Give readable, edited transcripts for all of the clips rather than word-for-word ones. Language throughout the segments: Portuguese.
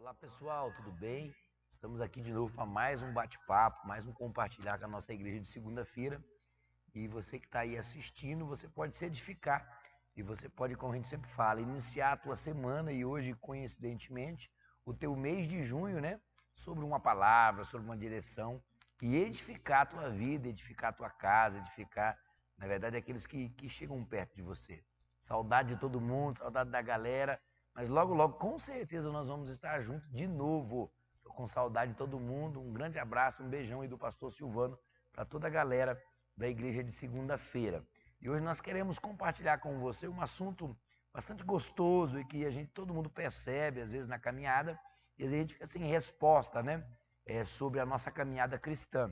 Olá pessoal, tudo bem? Estamos aqui de novo para mais um bate-papo, mais um compartilhar com a nossa igreja de segunda-feira. E você que está aí assistindo, você pode se edificar e você pode, como a gente sempre fala, iniciar a tua semana e hoje, coincidentemente, o teu mês de junho, né? Sobre uma palavra, sobre uma direção e edificar a tua vida, edificar a tua casa, edificar, na verdade, aqueles que chegam perto de você. Saudade de todo mundo, saudade da galera. Mas logo, logo, com certeza, nós vamos estar juntos de novo. Estou com saudade de todo mundo. Um grande abraço, um beijão aí do pastor Silvano para toda a galera da igreja de segunda-feira. E hoje nós queremos compartilhar com você um assunto bastante gostoso e que todo mundo percebe, às vezes, na caminhada, e às vezes a gente fica sem resposta, né? Sobre a nossa caminhada cristã.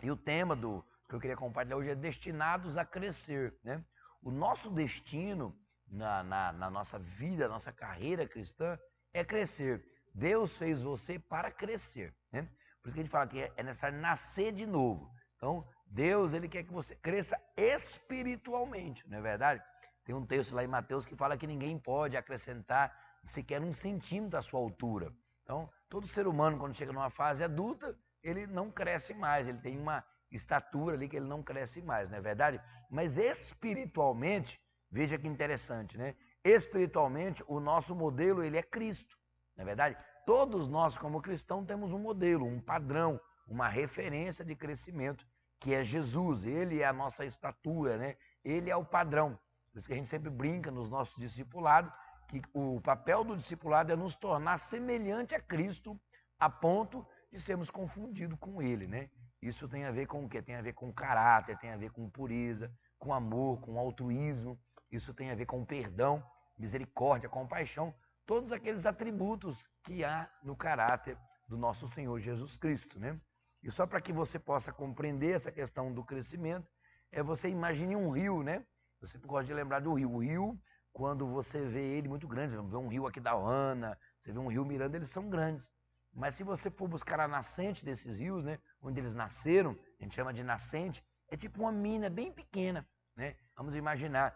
E o tema que eu queria compartilhar hoje é destinados a crescer, né? O nosso destino na nossa vida, nossa carreira cristã, é crescer. Deus fez você para crescer, né? Por isso que a gente fala que é necessário nascer de novo. Então, Deus, Ele quer que você cresça espiritualmente, não é verdade? Tem um texto lá em Mateus que fala que ninguém pode acrescentar sequer 1 centímetro à sua altura. Então, todo ser humano, quando chega numa fase adulta, ele não cresce mais, ele tem uma estatura ali que ele não cresce mais, não é verdade? Mas espiritualmente, veja que interessante, né? Espiritualmente, o nosso modelo, ele é Cristo, não é verdade? Todos nós, como cristãos, temos um modelo, um padrão, uma referência de crescimento, que é Jesus. Ele é a nossa estatura, né? Ele é o padrão. Por isso que a gente sempre brinca nos nossos discipulados, que o papel do discipulado é nos tornar semelhante a Cristo, a ponto de sermos confundidos com Ele, né? Isso tem a ver com o quê? Tem a ver com caráter, tem a ver com pureza, com amor, com altruísmo. Isso tem a ver com perdão, misericórdia, compaixão, todos aqueles atributos que há no caráter do nosso Senhor Jesus Cristo, né? E só para que você possa compreender essa questão do crescimento, você imagine um rio, né? Eu sempre gosto de lembrar do rio. O rio, quando você vê ele muito grande, vê um rio aqui da Ana, você vê um rio Miranda, eles são grandes. Mas se você for buscar a nascente desses rios, né, onde eles nasceram, a gente chama de nascente, é tipo uma mina bem pequena, né? Vamos imaginar,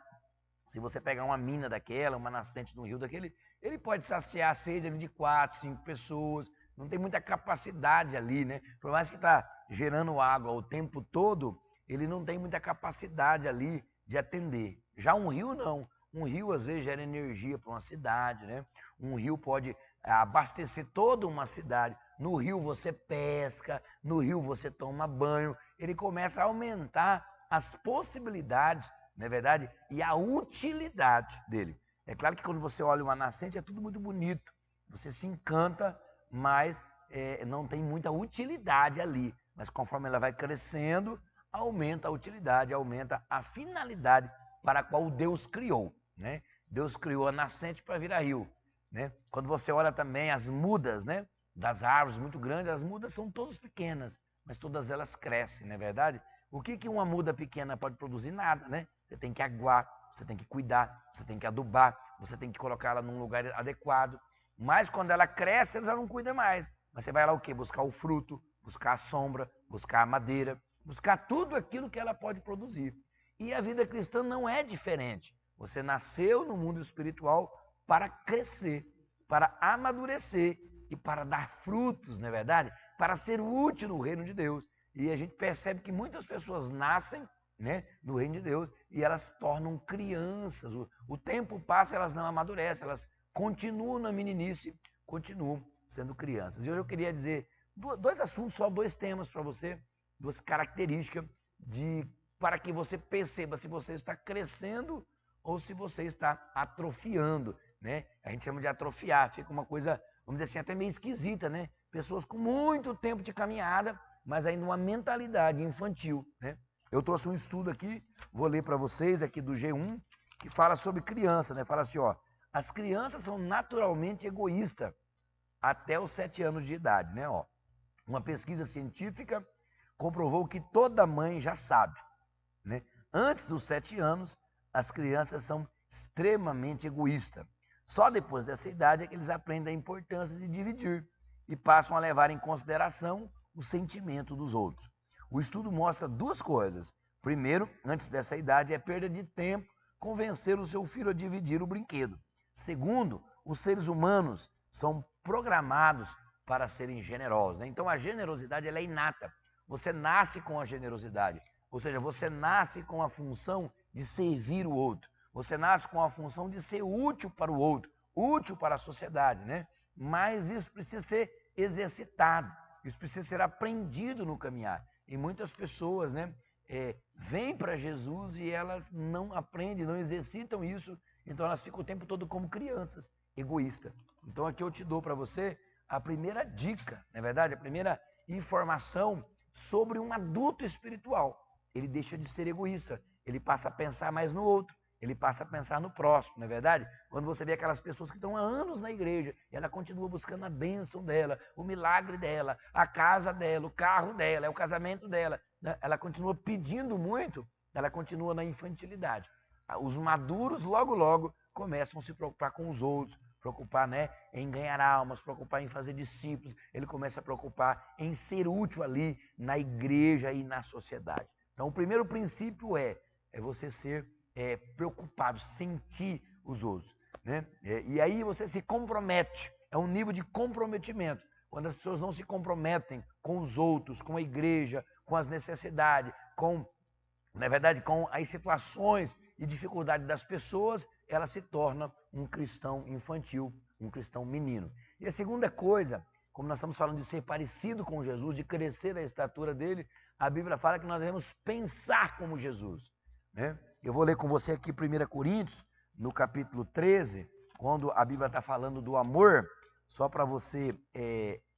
se você pegar uma mina daquela, uma nascente de um rio daquele, ele pode saciar a sede ali de 4, 5 pessoas, não tem muita capacidade ali, né? Por mais que está gerando água o tempo todo, ele não tem muita capacidade ali de atender. Já um rio não. Um rio às vezes gera energia para uma cidade, né? Um rio pode abastecer toda uma cidade. No rio você pesca, no rio você toma banho, ele começa a aumentar as possibilidades, não é verdade? E a utilidade dele. É claro que quando você olha uma nascente é tudo muito bonito, você se encanta, mas não tem muita utilidade ali. Mas conforme ela vai crescendo, aumenta a utilidade, aumenta a finalidade para a qual Deus criou, né? Deus criou a nascente para virar rio, né? Quando você olha também as mudas, né, das árvores muito grandes, as mudas são todas pequenas, mas todas elas crescem, não é verdade? O que uma muda pequena pode produzir? Nada, né? Você tem que aguar, você tem que cuidar, você tem que adubar, você tem que colocar ela num lugar adequado. Mas quando ela cresce, ela já não cuida mais. Mas você vai lá o quê? Buscar o fruto, buscar a sombra, buscar a madeira, buscar tudo aquilo que ela pode produzir. E a vida cristã não é diferente. Você nasceu no mundo espiritual para crescer, para amadurecer e para dar frutos, não é verdade? Para ser útil no reino de Deus. E a gente percebe que muitas pessoas nascem, né, no reino de Deus e elas se tornam crianças. O tempo passa, elas não amadurecem, elas continuam na meninice, continuam sendo crianças. E hoje eu queria dizer dois assuntos, só 2 temas para você, 2 características para que você perceba se você está crescendo ou se você está atrofiando, né? A gente chama de atrofiar, fica uma coisa, vamos dizer assim, até meio esquisita, né? Pessoas com muito tempo de caminhada, mas ainda uma mentalidade infantil, né? Eu trouxe um estudo aqui, vou ler para vocês aqui do G1, que fala sobre criança, né? Fala assim, ó, as crianças são naturalmente egoístas até os 7 anos de idade, né? Ó, uma pesquisa científica comprovou que toda mãe já sabe, né? Antes dos 7 anos, as crianças são extremamente egoístas. Só depois dessa idade é que eles aprendem a importância de dividir e passam a levar em consideração o sentimento dos outros. O estudo mostra 2 coisas. Primeiro, antes dessa idade, é perda de tempo convencer o seu filho a dividir o brinquedo. Segundo, os seres humanos são programados para serem generosos, né? Então a generosidade ela é inata. Você nasce com a generosidade, ou seja, você nasce com a função de servir o outro. Você nasce com a função de ser útil para o outro, útil para a sociedade, né? Mas isso precisa ser exercitado, isso precisa ser aprendido no caminhar. E muitas pessoas, né, vêm para Jesus e elas não aprendem, não exercitam isso, então elas ficam o tempo todo como crianças, egoístas. Então aqui eu te dou para você a primeira dica, não é verdade? A primeira informação sobre um adulto espiritual. Ele deixa de ser egoísta, ele passa a pensar mais no outro, ele passa a pensar no próximo, não é verdade? Quando você vê aquelas pessoas que estão há anos na igreja, e ela continua buscando a bênção dela, o milagre dela, a casa dela, o carro dela, o casamento dela, né? Ela continua pedindo muito, ela continua na infantilidade. Os maduros, logo, logo, começam a se preocupar com os outros, preocupar, né, em ganhar almas, preocupar em fazer discípulos, ele começa a preocupar em ser útil ali na igreja e na sociedade. Então, o primeiro princípio é você ser preocupado, sentir os outros, né? E aí você se compromete, é um nível de comprometimento. Quando as pessoas não se comprometem com os outros, com a igreja, com as necessidades, na verdade, com as situações e dificuldades das pessoas, ela se torna um cristão infantil, um cristão menino. E a segunda coisa, como nós estamos falando de ser parecido com Jesus, de crescer a estatura dele, a Bíblia fala que nós devemos pensar como Jesus, né? Eu vou ler com você aqui 1 Coríntios, no capítulo 13, quando a Bíblia está falando do amor, só para você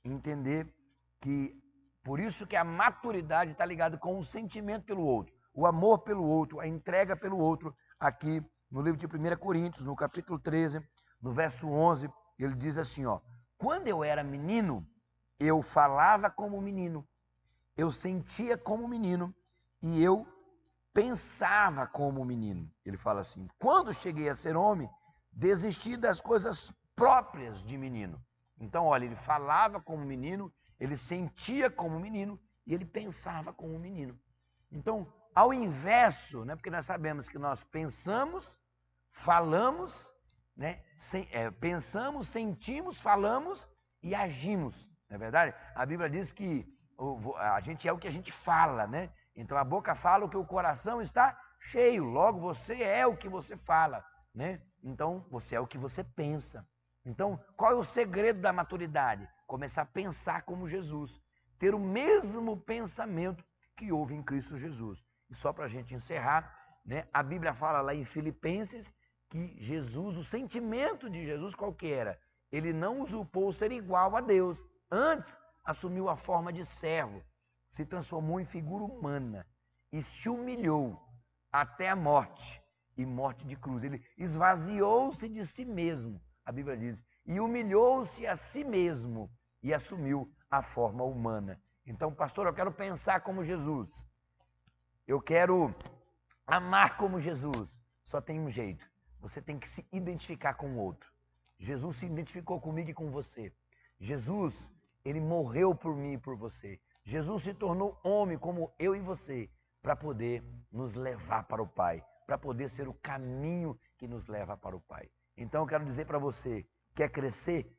entender que por isso que a maturidade está ligada com o sentimento pelo outro, o amor pelo outro, a entrega pelo outro. Aqui no livro de 1 Coríntios, no capítulo 13, no verso 11, ele diz assim, ó: quando eu era menino, eu falava como menino, eu sentia como menino e eu pensava como menino. Ele fala assim: quando cheguei a ser homem, desisti das coisas próprias de menino. Então, olha, ele falava como menino, ele sentia como menino e ele pensava como menino. Então, ao inverso, né, porque nós sabemos que nós pensamos, falamos, né, pensamos, sentimos, falamos e agimos, não é verdade? A Bíblia diz que a gente é o que a gente fala, né? Então a boca fala o que o coração está cheio, logo você é o que você fala, né? Então você é o que você pensa. Então qual é o segredo da maturidade? Começar a pensar como Jesus, ter o mesmo pensamento que houve em Cristo Jesus. E só para a gente encerrar, né? A Bíblia fala lá em Filipenses que Jesus, o sentimento de Jesus qual que era? Ele não usurpou ser igual a Deus, antes assumiu a forma de servo, se transformou em figura humana e se humilhou até a morte, e morte de cruz. Ele esvaziou-se de si mesmo, a Bíblia diz, e humilhou-se a si mesmo e assumiu a forma humana. Então, pastor, eu quero pensar como Jesus, eu quero amar como Jesus. Só tem um jeito, você tem que se identificar com o outro. Jesus se identificou comigo e com você. Jesus, ele morreu por mim e por você. Jesus se tornou homem como eu e você, para poder nos levar para o Pai, para poder ser o caminho que nos leva para o Pai. Então eu quero dizer para você, quer crescer,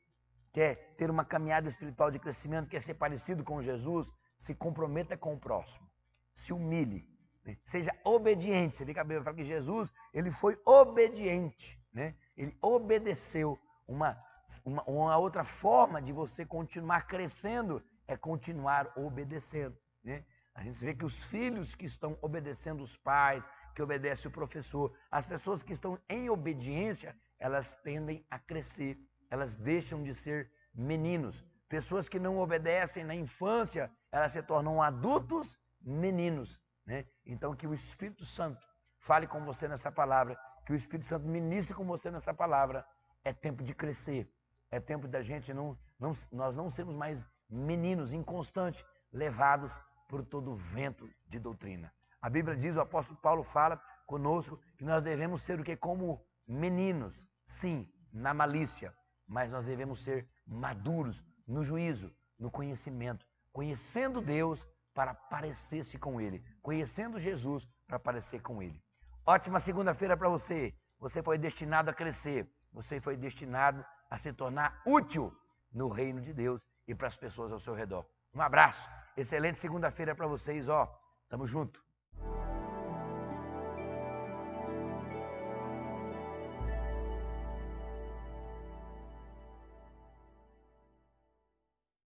quer ter uma caminhada espiritual de crescimento, quer ser parecido com Jesus, se comprometa com o próximo, se humilhe, né? Seja obediente. Você vê que a Bíblia fala que Jesus, ele foi obediente, né? Ele obedeceu. Uma outra forma de você continuar crescendo é continuar obedecendo, né? A gente vê que os filhos que estão obedecendo os pais, que obedecem o professor, as pessoas que estão em obediência, elas tendem a crescer, elas deixam de ser meninos. Pessoas que não obedecem na infância, elas se tornam adultos meninos, né? Então que o Espírito Santo fale com você nessa palavra, que o Espírito Santo ministre com você nessa palavra. É tempo de crescer, é tempo da gente nós não sermos mais meninos inconstantes, levados por todo o vento de doutrina. A Bíblia diz, o apóstolo Paulo fala conosco que nós devemos ser o que? Como meninos, sim, na malícia, mas nós devemos ser maduros no juízo, no conhecimento, conhecendo Deus para parecer-se com Ele, conhecendo Jesus para parecer com Ele. Ótima segunda-feira para você. Você foi destinado a crescer, você foi destinado a se tornar útil no reino de Deus e para as pessoas ao seu redor. Um abraço, excelente segunda-feira para vocês, ó. Tamo junto.